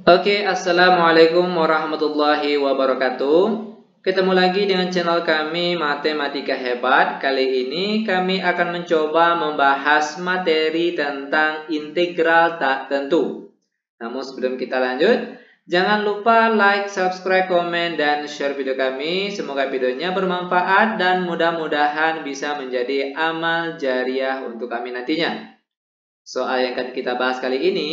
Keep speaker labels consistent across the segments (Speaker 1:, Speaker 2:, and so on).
Speaker 1: Oke, assalamualaikum warahmatullahi wabarakatuh. Ketemu lagi dengan channel kami Matematika Hebat. Kali ini kami akan mencoba membahas materi tentang integral tak tentu. Namun sebelum kita lanjut, jangan lupa like, subscribe, komen, dan share video kami. Semoga videonya bermanfaat dan mudah-mudahan bisa menjadi amal jariah untuk kami nantinya. Soal yang akan kita bahas kali ini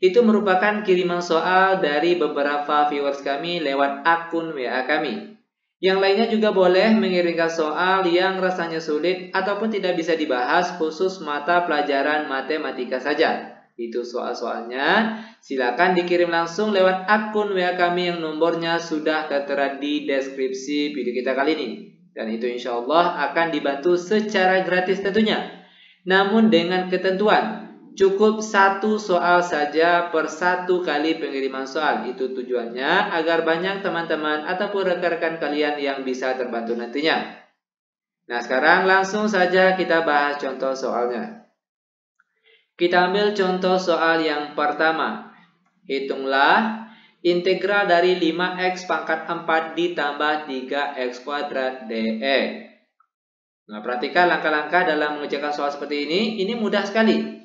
Speaker 1: itu merupakan kiriman soal dari beberapa viewers kami lewat akun WA kami. Yang lainnya juga boleh mengirimkan soal yang rasanya sulit ataupun tidak bisa dibahas khusus mata pelajaran matematika saja. Itu soal-soalnya silakan dikirim langsung lewat akun WA kami yang nomornya sudah tertera di deskripsi video kita kali ini. Dan itu insya Allah akan dibantu secara gratis tentunya. Namun dengan ketentuan cukup satu soal saja per satu kali pengiriman soal. Itu tujuannya agar banyak teman-teman ataupun rekan-rekan kalian yang bisa terbantu nantinya. Nah, sekarang langsung saja kita bahas contoh soalnya. Kita ambil contoh soal yang pertama. Hitunglah integral dari 5x pangkat 4 ditambah 3x kuadrat dx. Nah, perhatikan langkah-langkah dalam mengerjakan soal seperti ini. Ini mudah sekali.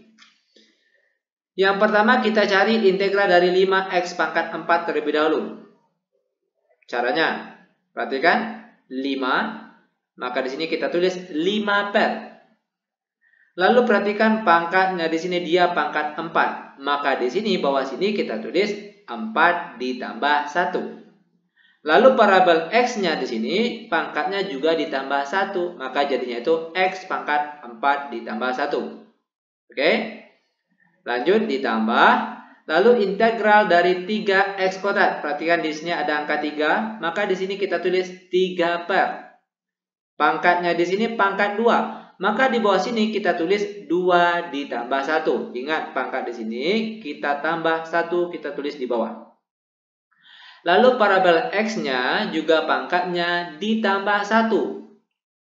Speaker 1: Yang pertama kita cari integral dari 5x pangkat 4 terlebih dahulu. Caranya, perhatikan 5, maka di sini kita tulis 5 per. Lalu perhatikan pangkatnya di sini dia pangkat 4, maka di sini bawah sini kita tulis 4 ditambah 1. Lalu parabel x-nya di sini pangkatnya juga ditambah 1, maka jadinya itu x pangkat 4 ditambah 1. Oke? Lanjut ditambah, lalu integral dari 3x kuadrat. Perhatikan di sini ada angka 3, maka di sini kita tulis 3 per. Pangkatnya di sini pangkat 2, maka di bawah sini kita tulis 2 ditambah 1. Ingat pangkat di sini kita tambah 1, kita tulis di bawah. Lalu parabel x-nya juga pangkatnya ditambah 1.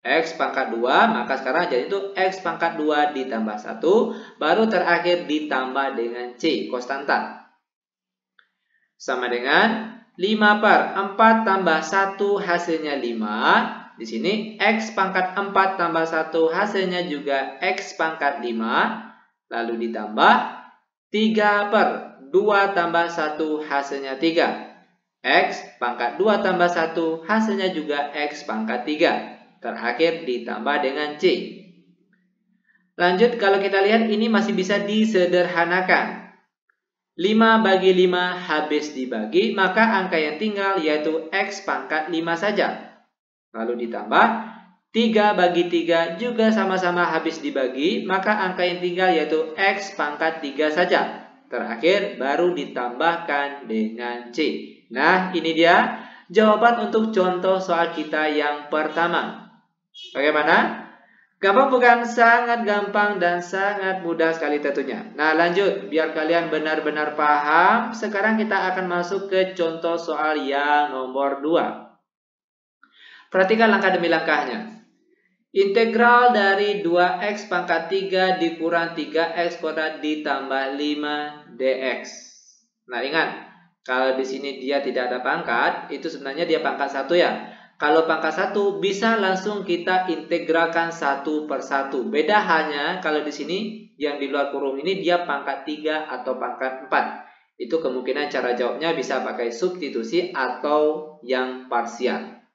Speaker 1: X pangkat 2, maka sekarang jadi itu X pangkat 2 ditambah 1, baru terakhir ditambah dengan C, konstanta. Sama dengan 5 per 4 tambah 1 hasilnya 5. Di sini X pangkat 4 tambah 1 hasilnya juga X pangkat 5. Lalu ditambah 3 per 2 tambah 1 hasilnya 3. X pangkat 2 tambah 1 hasilnya juga X pangkat 3. Terakhir ditambah dengan C. Lanjut kalau kita lihat ini masih bisa disederhanakan. 5 bagi 5 habis dibagi, maka angka yang tinggal yaitu X pangkat 5 saja. Lalu ditambah 3 bagi 3 juga sama-sama habis dibagi, maka angka yang tinggal yaitu X pangkat 3 saja. Terakhir baru ditambahkan dengan C. Nah ini dia jawaban untuk contoh soal kita yang pertama. Bagaimana? Gampang bukan? Sangat gampang dan sangat mudah sekali tentunya. Nah lanjut, biar kalian benar-benar paham, sekarang kita akan masuk ke contoh soal yang nomor 2. Perhatikan langkah demi langkahnya. Integral dari 2x pangkat 3 dikurang 3x kuadrat ditambah 5 dx. Nah ingat, kalau di sini dia tidak ada pangkat, itu sebenarnya dia pangkat 1 ya. Kalau pangkat 1 bisa langsung kita integralkan satu per satu. Beda hanya kalau di sini yang di luar kurung ini dia pangkat 3 atau pangkat 4. Itu kemungkinan cara jawabnya bisa pakai substitusi atau yang parsial.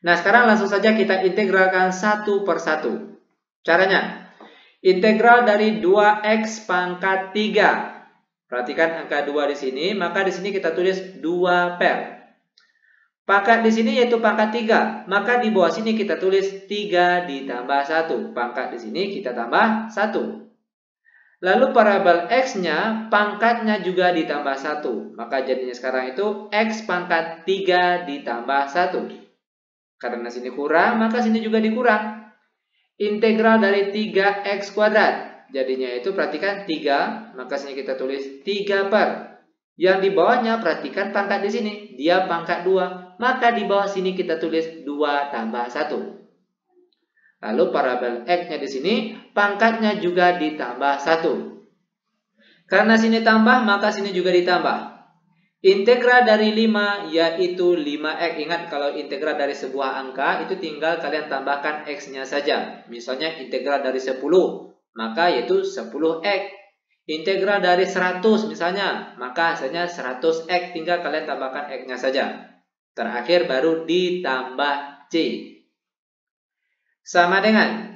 Speaker 1: Nah sekarang langsung saja kita integralkan satu per satu. Caranya, integral dari 2x pangkat 3. Perhatikan angka 2 di sini, maka di sini kita tulis 2 per. Pangkat di sini yaitu pangkat 3, maka di bawah sini kita tulis 3 ditambah 1. Pangkat di sini kita tambah 1. Lalu parabel x-nya pangkatnya juga ditambah 1. Maka jadinya sekarang itu x pangkat 3 ditambah 1. Karena sini kurang, maka sini juga dikurang. Integral dari 3x kuadrat. Jadinya itu perhatikan 3, maka sini kita tulis 3 per. Yang di bawahnya perhatikan pangkat di sini, dia pangkat 2. Maka di bawah sini kita tulis 2 tambah 1. Lalu parabel x-nya di sini pangkatnya juga ditambah 1. Karena sini tambah, maka sini juga ditambah. Integral dari 5 yaitu 5x. Ingat, kalau integral dari sebuah angka itu tinggal kalian tambahkan x-nya saja. Misalnya integral dari 10, maka yaitu 10x. Integral dari 100 misalnya, maka hasilnya 100x, tinggal kalian tambahkan x-nya saja. Terakhir baru ditambah c. Sama dengan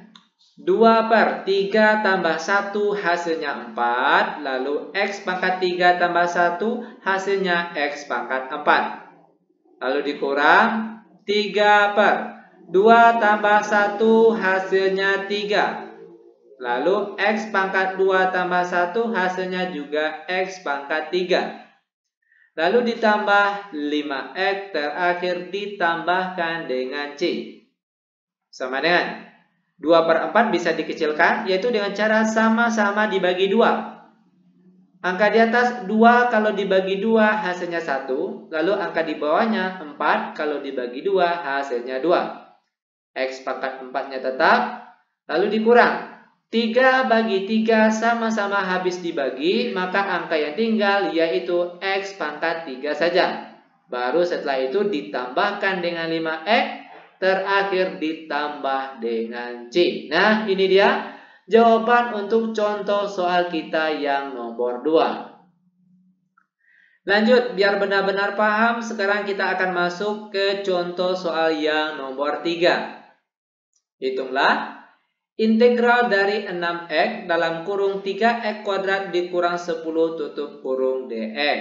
Speaker 1: 2/3 tambah 1 hasilnya 4, lalu x pangkat 3 tambah 1 hasilnya x pangkat 4. Lalu dikurang 3/2 tambah 1 hasilnya 3. Lalu x pangkat 2 tambah 1 hasilnya juga x pangkat 3. Lalu ditambah 5x, terakhir ditambahkan dengan c. Sama dengan 2/4 bisa dikecilkan, yaitu dengan cara sama-sama dibagi 2. Angka di atas 2 kalau dibagi 2 hasilnya 1, lalu angka di bawahnya 4 kalau dibagi 2 hasilnya 2. X pangkat 4-nya tetap, lalu dikurang 3/3 sama-sama habis dibagi, maka angka yang tinggal yaitu x pangkat 3 saja. Baru setelah itu ditambahkan dengan 5x, terakhir ditambah dengan c. Nah, ini dia jawaban untuk contoh soal kita yang nomor 2. Lanjut, biar benar-benar paham, sekarang kita akan masuk ke contoh soal yang nomor 3. Hitunglah integral dari 6x dalam kurung 3x kuadrat dikurang 10 tutup kurung dx.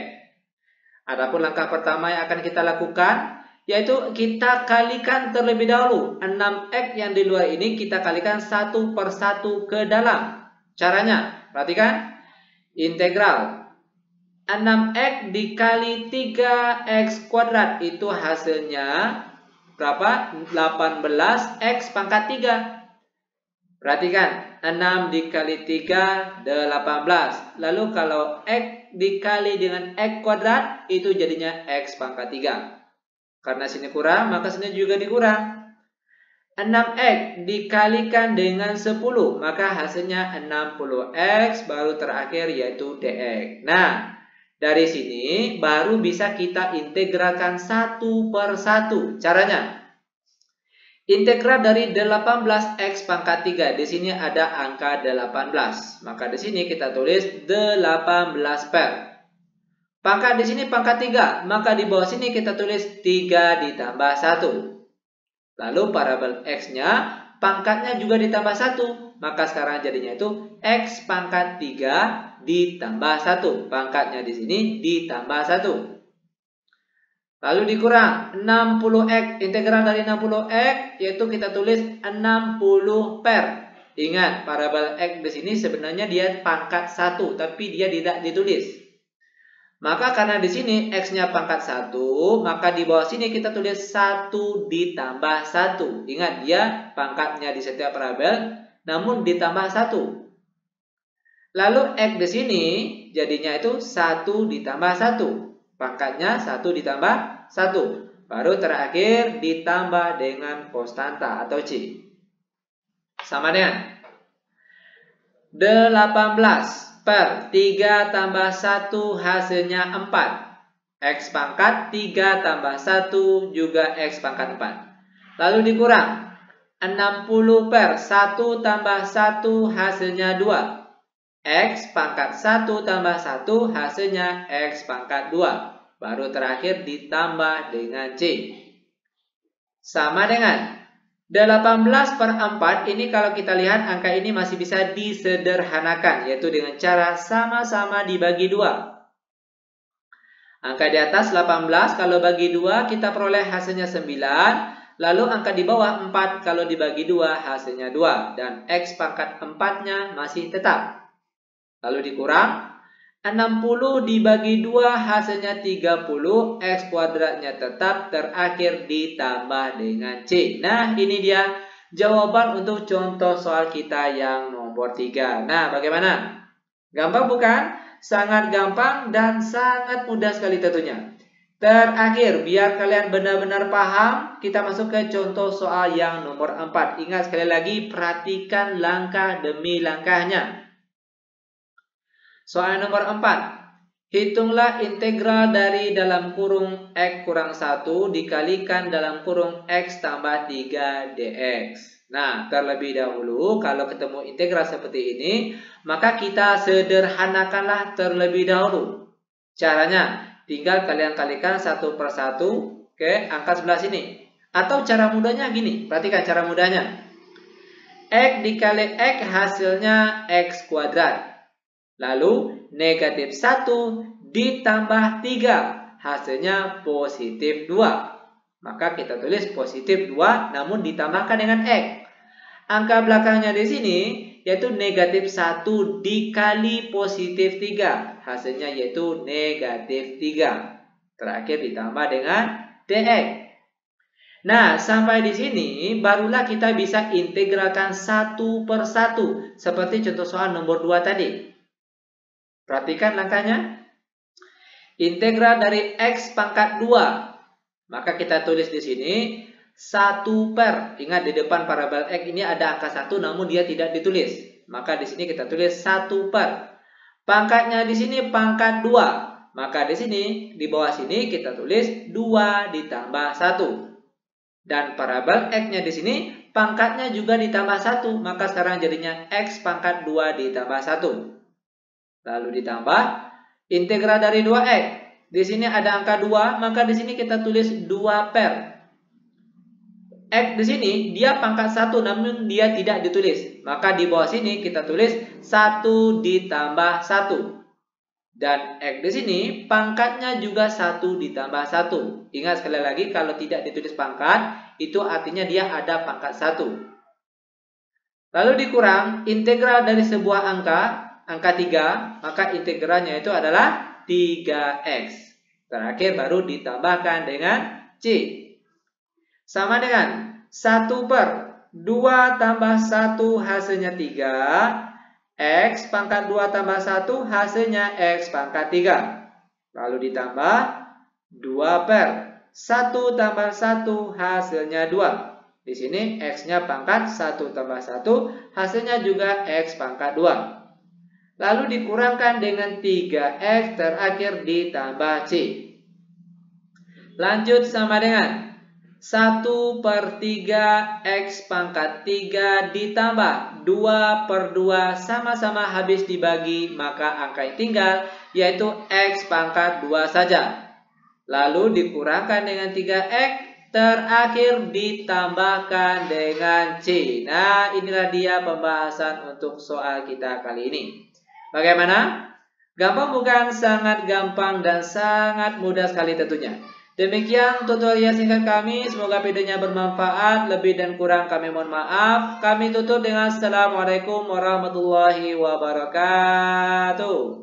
Speaker 1: Adapun langkah pertama yang akan kita lakukan, yaitu kita kalikan terlebih dahulu. 6x yang di luar ini kita kalikan satu per satu ke dalam. Caranya, perhatikan. Integral 6x dikali 3x kuadrat itu hasilnya berapa? 18x pangkat 3. Perhatikan, 6 dikali 3, 18. Lalu kalau x dikali dengan x kuadrat, itu jadinya x pangkat 3. Karena sini kurang, maka sini juga dikurang. 6x dikalikan dengan 10, maka hasilnya 60x, baru terakhir yaitu dx. Nah, dari sini baru bisa kita integralkan satu per satu. Caranya, integral dari 18x pangkat 3. Di sini ada angka 18. Maka di sini kita tulis 18 per. Pangkat di sini pangkat 3. Maka di bawah sini kita tulis 3 ditambah 1. Lalu parabel x-nya pangkatnya juga ditambah 1. Maka sekarang jadinya itu x pangkat 3 ditambah 1. Pangkatnya di sini ditambah 1. Lalu dikurang 60x, integral dari 60x yaitu kita tulis 60 per. Ingat, parabel x di sini sebenarnya dia pangkat 1, tapi dia tidak ditulis. Maka karena di sini x-nya pangkat 1, maka di bawah sini kita tulis 1 ditambah 1. Ingat, dia pangkatnya di setiap parabel namun ditambah 1. Lalu x di sini jadinya itu 1 ditambah 1. Pangkatnya 1 ditambah 1. Baru terakhir ditambah dengan konstanta atau C. Sama dengan 18 per 3 tambah 1 hasilnya 4. X pangkat 3 tambah 1 juga X pangkat 4. Lalu dikurang 60 per 1 tambah 1 hasilnya 2. X pangkat 1 tambah 1 hasilnya X pangkat 2. Baru terakhir ditambah dengan C. Sama dengan 18 per 4. Ini kalau kita lihat angka ini masih bisa disederhanakan, yaitu dengan cara sama-sama dibagi 2. Angka di atas 18 kalau bagi 2 kita peroleh hasilnya 9. Lalu angka di bawah 4 kalau dibagi 2 hasilnya 2. Dan X pangkat 4-nya masih tetap. Lalu dikurang 60 dibagi 2 hasilnya 30, X kuadratnya tetap, terakhir ditambah dengan C. Nah, ini dia jawaban untuk contoh soal kita yang nomor 3. Nah, bagaimana? Gampang bukan? Sangat gampang dan sangat mudah sekali tentunya. Terakhir, biar kalian benar-benar paham, kita masuk ke contoh soal yang nomor 4. Ingat sekali lagi, perhatikan langkah demi langkahnya. Soal nomor 4. Hitunglah integral dari dalam kurung X kurang 1 dikalikan dalam kurung X tambah 3 dx. Nah, terlebih dahulu kalau ketemu integral seperti ini, maka kita sederhanakanlah terlebih dahulu. Caranya, tinggal kalian kalikan 1 per 1 ke angka sebelah sini. Atau cara mudahnya gini, perhatikan cara mudahnya. X dikali X hasilnya X kuadrat. Lalu negatif 1 ditambah 3 hasilnya positif 2. Maka kita tulis positif 2 namun ditambahkan dengan X. Angka belakangnya di sini yaitu negatif 1 dikali positif 3. Hasilnya yaitu negatif 3. Terakhir ditambah dengan dx. Nah, sampai di sini barulah kita bisa integralkan 1 per 1. Seperti contoh soal nomor 2 tadi. Perhatikan langkahnya. Integral dari X pangkat 2. Maka kita tulis di sini 1 per. Ingat di depan parabel X ini ada angka 1 namun dia tidak ditulis. Maka di sini kita tulis 1 per. Pangkatnya di sini pangkat 2. Maka di sini di bawah sini kita tulis 2 ditambah 1. Dan parabel X-nya di sini pangkatnya juga ditambah 1. Maka sekarang jadinya X pangkat 2 ditambah 1. Lalu ditambah integral dari 2x. Di sini ada angka 2, maka di sini kita tulis 2 per. X di sini dia pangkat 1 namun dia tidak ditulis. Maka di bawah sini kita tulis 1 ditambah 1. Dan X di sini pangkatnya juga 1 ditambah 1. Ingat sekali lagi kalau tidak ditulis pangkat, itu artinya dia ada pangkat 1. Lalu dikurang integral dari sebuah angka 3, maka integralnya itu adalah 3x. Terakhir baru ditambahkan dengan C. Sama dengan 1 per 2 tambah 1 hasilnya 3. X pangkat 2 tambah 1 hasilnya X pangkat 3. Lalu ditambah 2 per 1 tambah 1 hasilnya 2. Di sini X-nya pangkat 1 tambah 1 hasilnya juga X pangkat 2. Lalu dikurangkan dengan 3x terakhir ditambah C. Lanjut sama dengan 1 per 3 X pangkat 3 ditambah 2 per 2 sama-sama habis dibagi, maka angka yang tinggal yaitu X pangkat 2 saja. Lalu dikurangkan dengan 3x terakhir ditambahkan dengan C. Nah, inilah dia pembahasan untuk soal kita kali ini. Bagaimana? Gampang bukan? Sangat gampang dan sangat mudah sekali tentunya. Demikian tutorial singkat kami. Semoga videonya bermanfaat. Lebih dan kurang kami mohon maaf. Kami tutup dengan Assalamualaikum warahmatullahi wabarakatuh.